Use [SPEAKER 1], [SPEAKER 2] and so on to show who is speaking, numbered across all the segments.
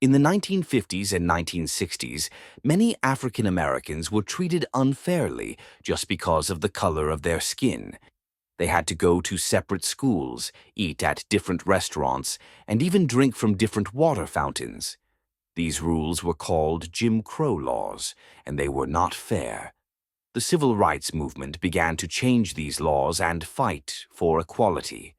[SPEAKER 1] In the 1950s and 1960s, many African Americans were treated unfairly just because of the color of their skin. They had to go to separate schools, eat at different restaurants, and even drink from different water fountains. These rules were called Jim Crow laws, and they were not fair. The civil rights movement began to change these laws and fight for equality.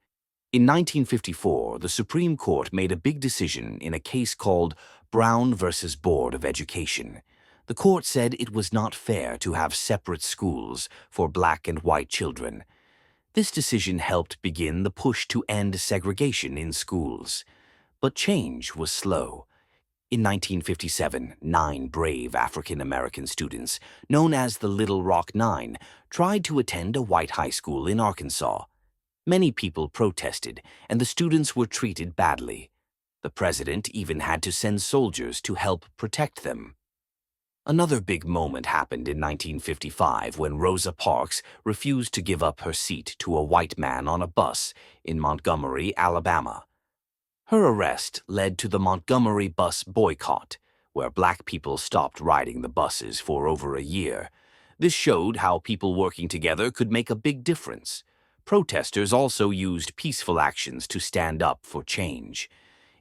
[SPEAKER 1] In 1954, the Supreme Court made a big decision in a case called Brown versus Board of Education. The court said it was not fair to have separate schools for black and white children. This decision helped begin the push to end segregation in schools. But change was slow. In 1957, 9 brave African-American students, known as the Little Rock Nine, tried to attend a white high school in Arkansas. Many people protested, and the students were treated badly. The president even had to send soldiers to help protect them. Another big moment happened in 1955 when Rosa Parks refused to give up her seat to a white man on a bus in Montgomery, Alabama. Her arrest led to the Montgomery bus boycott, where black people stopped riding the buses for over a year. This showed how people working together could make a big difference. Protesters also used peaceful actions to stand up for change.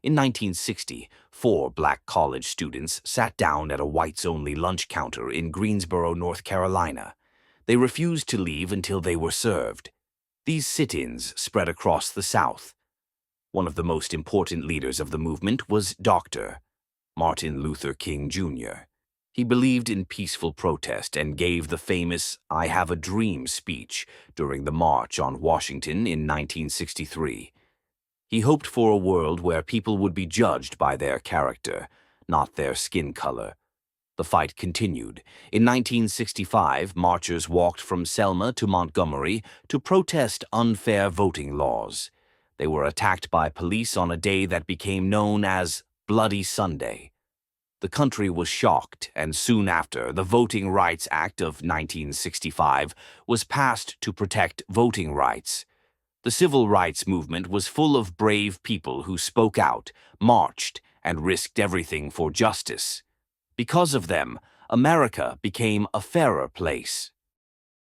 [SPEAKER 1] In 1960, 4 black college students sat down at a whites-only lunch counter in Greensboro, North Carolina. They refused to leave until they were served. These sit-ins spread across the South. One of the most important leaders of the movement was Dr. Martin Luther King, Jr. He believed in peaceful protest and gave the famous "I Have a Dream" speech during the March on Washington in 1963. He hoped for a world where people would be judged by their character, not their skin color. The fight continued. In 1965, marchers walked from Selma to Montgomery to protest unfair voting laws. They were attacked by police on a day that became known as Bloody Sunday. The country was shocked, and soon after, the Voting Rights Act of 1965 was passed to protect voting rights. The civil rights movement was full of brave people who spoke out, marched, and risked everything for justice. Because of them, America became a fairer place.